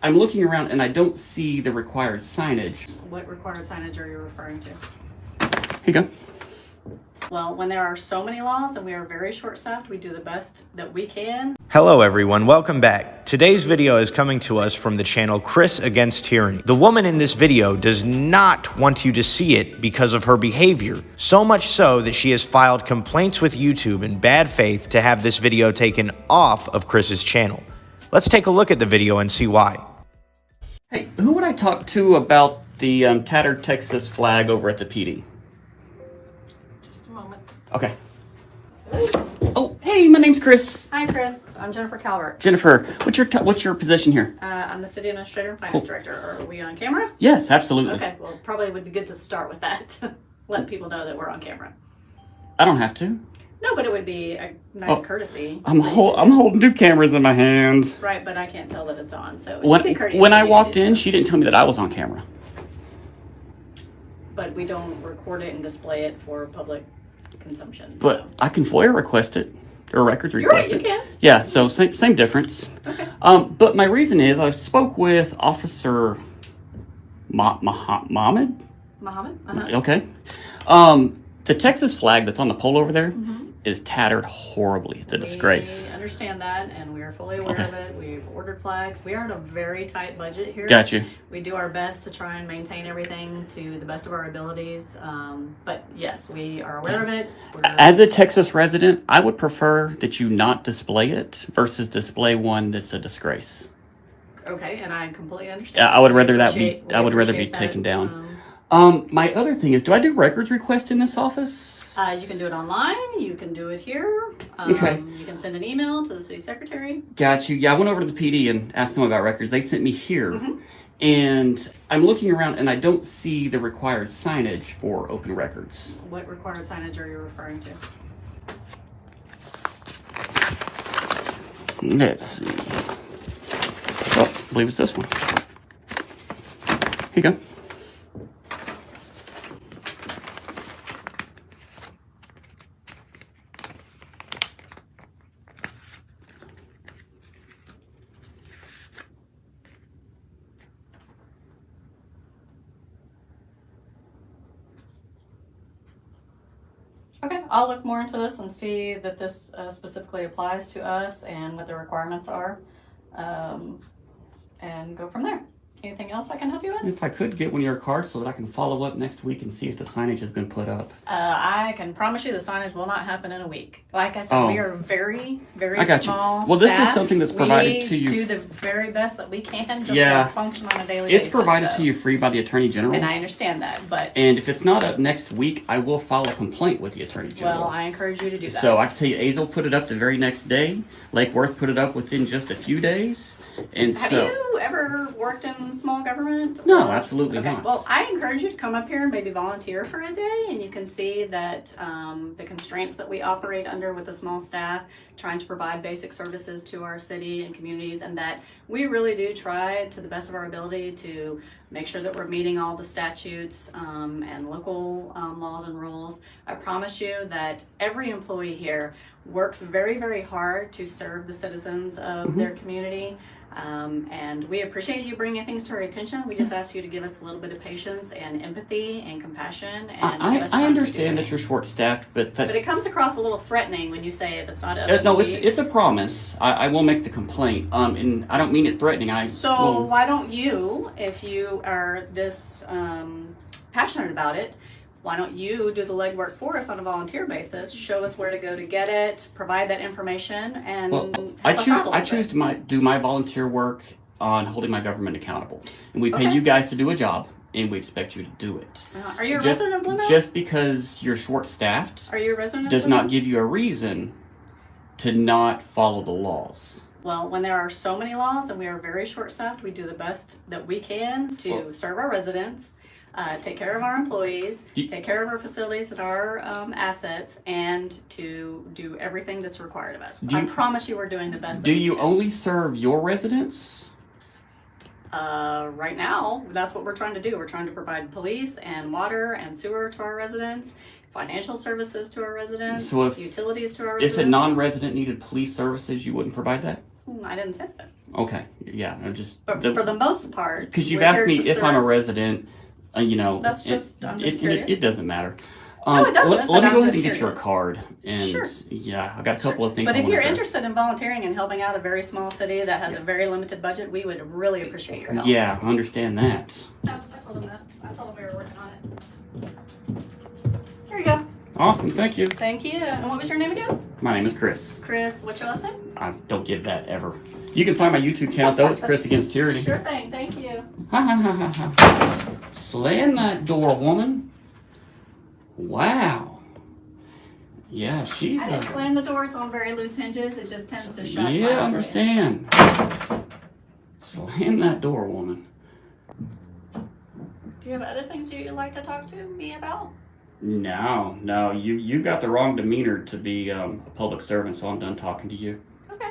I'm looking around and I don't see the required signage. What required signage are you referring to? Here you go. Well, when there are so many laws and we are very short-staffed, we do the best that we can. Hello everyone, welcome back. Today's video is coming to us from the channel Chris Against Tyranny. The woman in this video does not want you to see it because of her behavior, so much so that she has filed complaints with YouTube in bad faith to have this video taken off of Chris's channel. Let's take a look at the video and see why. Hey, who would I talk to about the tattered Texas flag over at the PD? Just a moment. Okay. Oh, hey, my name's Chris. Hi, Chris. I'm Jennifer Calvert. Jennifer, what's your position here? I'm the City Administrator and Finance Director. Are we on camera? Yes, absolutely. Okay, well, probably would be good to start with that. Let people know that we're on camera. I don't have to. No, but it would be a nice courtesy. I'm holding two cameras in my hand. Right, but I can't tell that it's on, so it would be courteous. When I walked in, she didn't tell me that I was on camera. But we don't record it and display it for public consumption. But so. I can FOIA request it, or records You're request right, it. you can. Yeah, so same difference. Okay. But my reason is I spoke with Officer Mohammed. Mohammed? Uh-huh. Okay. The Texas flag that's on the pole over there is tattered horribly. It's a disgrace. We understand that, and we are fully aware of it. We've ordered flags. We are at a very tight budget here. Got you. We do our best to try and maintain everything to the best of our abilities. But yes, we are aware of it. As a Texas resident, I would prefer that you not display it versus display one that's a disgrace. Okay, and I completely understand. Yeah, I would rather be taken down. My other thing is, do I do records request in this office? You can do it online. You can do it here. Okay. You can send an email to the city secretary. Got you. Yeah, I went over to the PD and asked them about records. They sent me here. And I'm looking around and I don't see the required signage for open records. What required signage are you referring to? Let's see. Oh, I believe it's this one. Here you go. Okay, I'll look more into this and see that this specifically applies to us and what the requirements are, and go from there. Anything else I can help you with? If I could get one of your cards so that I can follow up next week and see if the signage has been put up. I can promise you the signage will not happen in a week. Like I said, we are very, very small Well, this staff. is something that's provided to you. We do the very best that we can just to function on a daily basis. It's provided to you free by the Attorney General. And I understand that, but... And if it's not up next week, I will file a complaint with the Attorney General. Well, I encourage you to do that. So I can tell you, Azle put it up the very next day. Lake Worth put it up within just a few days. And Have you ever worked in small government? No, absolutely not. Well, I encourage you to come up here and maybe volunteer for a day, and you can see that the constraints that we operate under with a small staff, trying to provide basic services to our city and communities, and that we really do try to the best of our ability to make sure that we're meeting all the statutes and local laws and rules. I promise you that every employee here works very, very hard to serve the citizens of their community. And we appreciate you bringing things to our attention. We just ask you to give us a little bit of patience and empathy and compassion. And I understand that you're short-staffed, but it comes across a little threatening when you say if it's not up. No, it's a promise. I will make the complaint. And I don't mean it threatening. Why don't you, if you are this passionate about it, why don't you do the legwork for us on a volunteer basis? Show us where to go to get it, provide that information, and I choose to do my volunteer work on holding my government accountable, and we pay you guys to do a job, and we expect you to do it. Are you a resident of Blue Mound? Just because you're short-staffed, are you a resident? Does not give you a reason to not follow the laws. Well, when there are so many laws and we are very short-staffed, we do the best that we can to serve our residents. Take care of our employees, take care of our facilities and our assets, and to do everything that's required of us. I promise you we're doing the best. Do you only serve your residents? Right now, that's what we're trying to do. We're trying to provide police and water and sewer to our residents, financial services to our residents, utilities to our residents. If a non-resident needed police services, you wouldn't provide that? I didn't say that. Okay, yeah, I just But for the most part, because you've we're asked here me to if I'm a serve. resident, you know. That's just, I'm just it, curious. it doesn't matter. No, it doesn't, Let but me I'm go ahead just and get your curious. card. And Sure. yeah, I got a couple of things. But I if wanna you're address. interested in volunteering and helping out a very small city that has a very limited budget, we would really appreciate your help. Yeah, I understand that. I told him that. I told him we were working on it. Here you go. Awesome, thank you. Thank you. And what was your name again? My name is Chris. Chris, what's your last name? I don't give that ever. You can find my YouTube channel though. It's Chris Against Tyranny. Sure thing. Thank you. Ha ha ha ha ha. Slam that door, woman. Wow. Yeah, she's. I didn't slam the door. It's on very loose hinges. It just tends to shut. Yeah, I violently. understand. Slam that door, woman. Do you have other things you'd like to talk to me about? No, you got the wrong demeanor to be a public servant, so I'm done talking to you. Okay.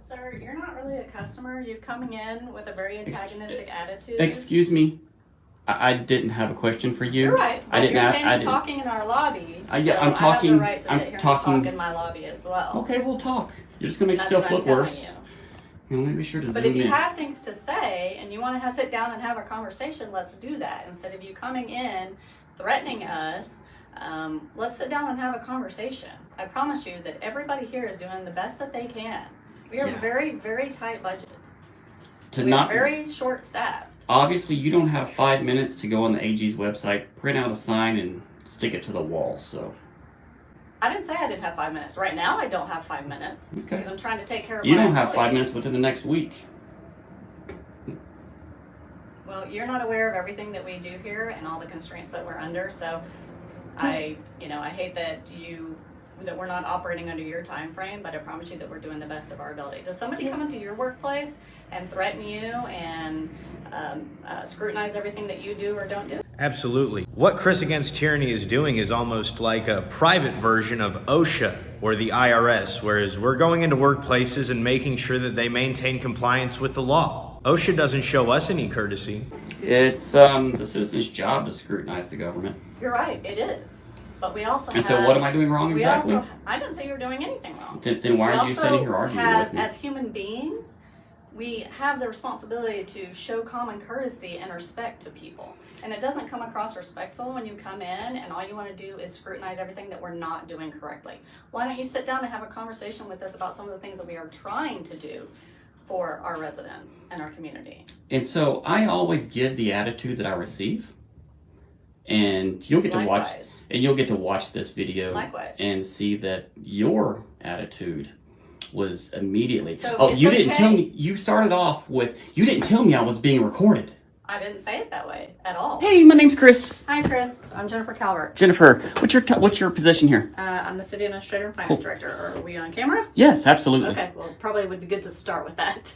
Sir, you're not really a customer. You're coming in with a very antagonistic attitude. Excuse me, I didn't have a question for you. You're right. I didn't. You're I standing didn't. talking in our lobby. Yeah, so I'm talking. I have the right to I'm sit here talking. and talk in my lobby as well. Okay, we'll talk. You're just gonna make That's yourself what I'm look telling worse. you. You know, be sure to But zoom if you in. have things to say and you want to sit down and have a conversation, let's do that. Instead of you coming in, threatening us, let's sit down and have a conversation. I promise you that everybody here is doing the best that they can. We are Yeah. very, very tight budget. To We not are very short staffed. obviously, you don't have 5 minutes to go on the AG's website, print out a sign, and stick it to the wall. So I didn't say I didn't have 5 minutes. Right now, I don't have 5 minutes Okay. because I'm trying to take care of you my don't have 5 employees. minutes within the next week. Well, you're not aware of everything that we do here and all the constraints that we're under. So, I hate that we're not operating under your time frame, but I promise you that we're doing the best of our ability. Does somebody come into your workplace and threaten you and scrutinize everything that you do or don't do? Absolutely. What Chris Against Tyranny is doing is almost like a private version of OSHA or the IRS, whereas we're going into workplaces and making sure that they maintain compliance with the law. OSHA doesn't show us any courtesy. It's the citizen's job to scrutinize the government. You're right, it is. But we also And so what am I doing wrong exactly? I didn't say you were doing anything wrong. Then why are you standing here arguing with me? As human beings, we have the responsibility to show common courtesy and respect to people. And it doesn't come across respectful when you come in and all you want to do is scrutinize everything that we're not doing correctly. Why don't you sit down and have a conversation with us about some of the things that we are trying to do for our residents and our community? And so I always give the attitude that I receive, and you'll get to watch, Likewise. and you'll get to watch this video Likewise. and see that your attitude was immediately. So oh, it's you didn't tell okay. me. You started off with you didn't tell me I was being recorded. I didn't say it that way at all. Hey, my name's Chris. Hi, Chris. I'm Jennifer Calvert. Jennifer, what's your position here? I'm the city administrator and finance Cool. director. Are we on camera? Yes, absolutely. Okay, well, probably would be good to start with that.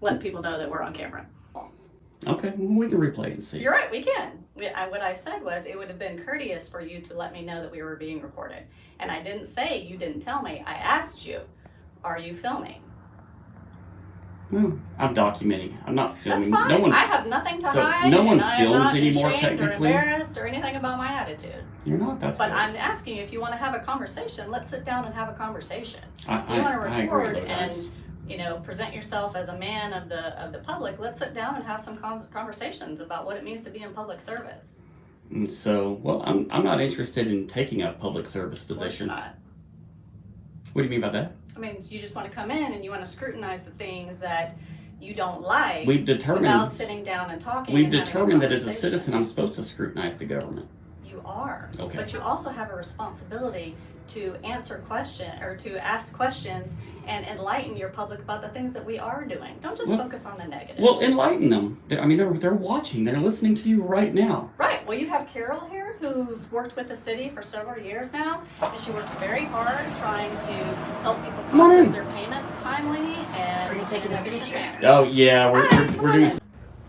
Let people know that we're on camera. Okay, well, we can replay and see. You're right, we can. What I said was it would have been courteous for you to let me know that we were being recorded. And I didn't say you didn't tell me. I asked you, are you filming? Well, I'm documenting. I'm not filming. That's fine. No one. I have nothing to So hide. no one and I am films not anymore, ashamed technically? or embarrassed or anything about my attitude. You're not. That's But good. I'm asking you if you want to have a conversation, let's sit down and have a conversation. I If you want to agree record with that. and present yourself as a man of the public, let's sit down and have some conversations about what it means to be in public service. And so, well, I'm not interested in taking a public service Of course position. you're not. What do you mean by that? I mean, you just want to come in and you want to scrutinize the things that you don't like We've determined. without sitting down and talking. We've and having a determined that as a conversation. citizen, I'm supposed to scrutinize the government. You are. Okay. But you also have a responsibility to answer questions or to ask questions and enlighten your public about the things that we are doing. Don't just Well- focus on the negative. Well, enlighten them. They're watching. They're listening to you right now. Right. Well, you have Carol here who's worked with the city for several years now, and she works very hard trying to help people Come on process in. their payments timely and in an efficient manner. Oh yeah, we're doing.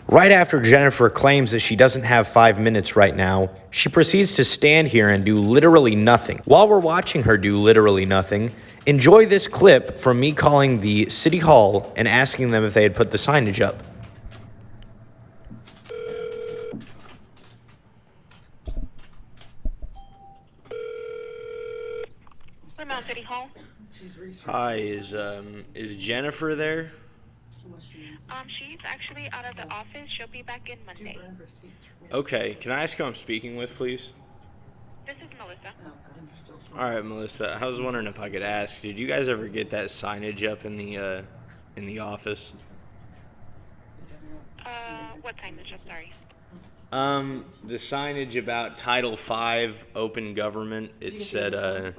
Right after Jennifer claims that she doesn't have 5 minutes right now, she proceeds to stand here and do literally nothing. While we're watching her do literally nothing, enjoy this clip from me calling the city hall and asking them if they had put the signage up. Mound City Hall. Hi, is Jennifer there? She's actually out of the office. She'll be back in Monday. Okay, can I ask who I'm speaking with, please? This is Melissa. All right, Melissa. I was wondering if I could ask, did you guys ever get that signage up in the office? What time is it? Sorry. The signage about Title V open government. It said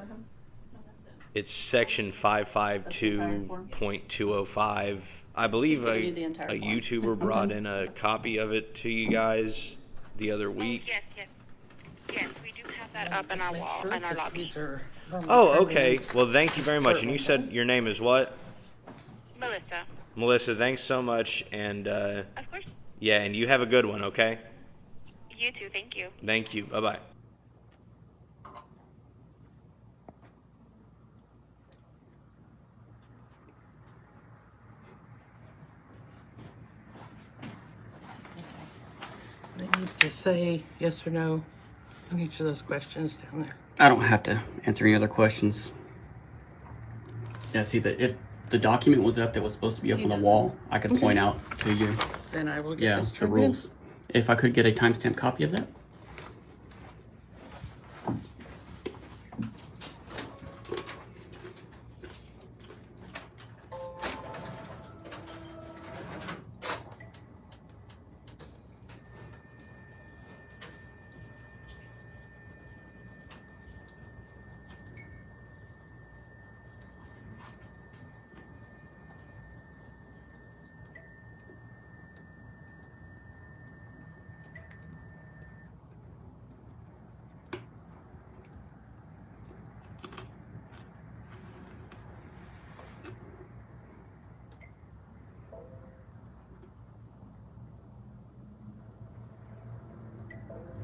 it's section 552.205. I believe a YouTuber brought in a copy of it to you guys the other week. Yes. Yes, we do have that up in our wall, in our lobby. Oh, okay. Well, thank you very much. And you said your name is what? Melissa. Melissa, thanks so much. And Of course. yeah, and you have a good one, okay? You too. Thank you. Thank you. Bye-bye. They need to say yes or no on each of those questions down there. I don't have to answer any other questions. Yeah, see, if the document was up that was supposed to be up on the wall, I could point out to you. Then I will get Yeah, this the turned rules. If I could get a timestamp copy of that.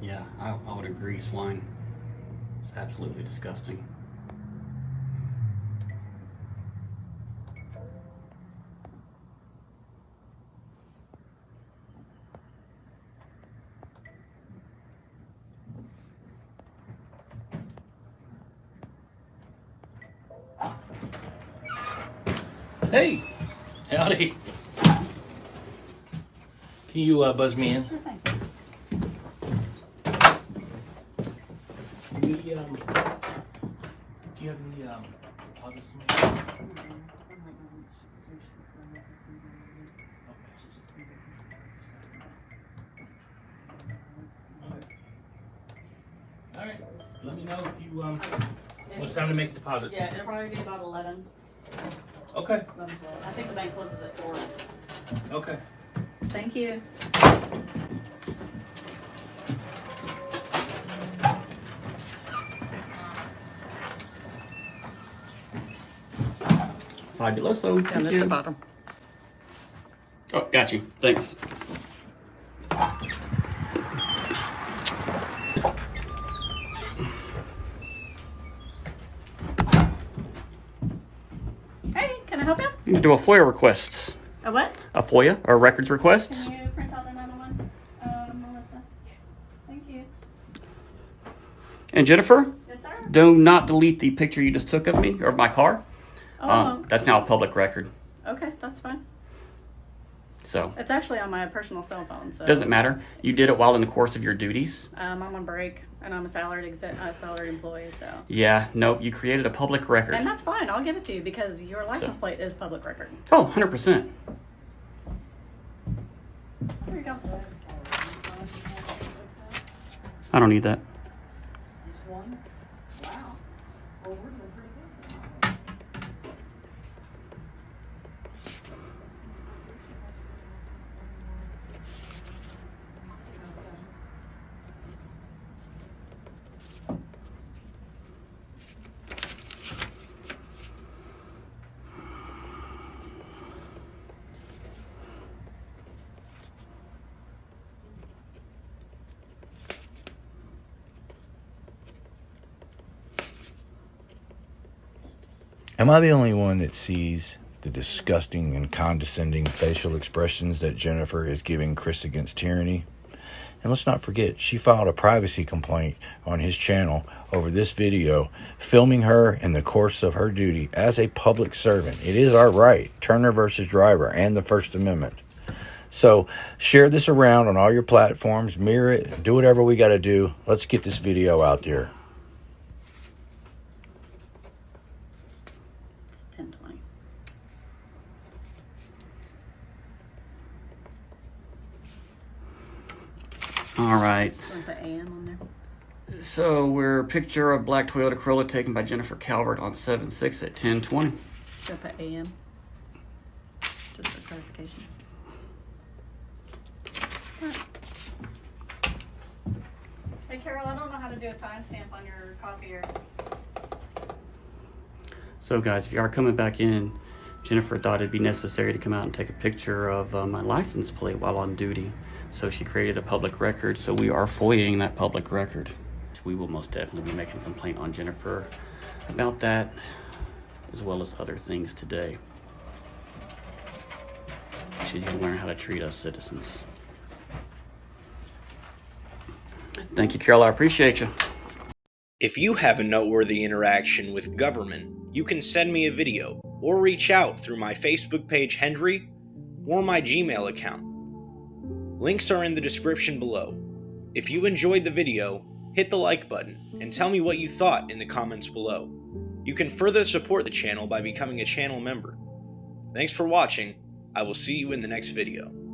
Yeah, I would agree, swine. It's absolutely disgusting. Hey, howdy. Can you buzz me in? Sure thing. Do you have any deposits to make? All right. Let me know if you when it's time to make a deposit. Yeah, it'll probably be about 11. Okay. 11, 12. I think the bank closes at 4. Okay. Thank you. Fabuloso. down Thank at you. the bottom. Oh, got you. Thanks. Hey, can I help you? You need to do a FOIA request. A what? A FOIA, or a records request. Can you print out another one, Melissa? Thank you. And Jennifer, Yes, sir. do not delete the picture you just took of me, or of my car. Oh, That's now a public record. okay, that's fine. So, It's actually on my personal cell phone, so. doesn't matter. You did it while in the course of your duties. I'm on break, and I'm a salaried employee, so. Yeah, no, you created a public record. And that's fine. I'll give it to you because your license So- plate is public record. Oh, 100%. Here you go. I don't need that. Wow. Well, we're doing pretty good. Am I the only one that sees the disgusting and condescending facial expressions that Jennifer is giving Chris against tyranny? And let's not forget, she filed a privacy complaint on his channel over this video, filming her in the course of her duty as a public servant. It is our right, Turner versus Driver and the First Amendment. So share this around on all your platforms, mirror it, do whatever we got to do. Let's get this video out there. It's 10:20. All right. Want to put AM on there? So we're a picture of black Toyota Corolla taken by Jennifer Calvert on 7/6 at 10:20. Should I put AM? Just for clarification. Hey Carol, I don't know how to do a timestamp on your copier. So guys, if you are coming back in, Jennifer thought it'd be necessary to come out and take a picture of my license plate while on duty. So she created a public record, so we are FOIAing that public record. We will most definitely be making a complaint on Jennifer about that, as well as other things today. She's gonna learn how to treat us citizens. Thank you, Carol, I appreciate you. If you have a noteworthy interaction with government, you can send me a video or reach out through my Facebook page Hendry or my Gmail account. Links are in the description below. If you enjoyed the video, hit the like button and tell me what you thought in the comments below. You can further support the channel by becoming a channel member. Thanks for watching. I will see you in the next video.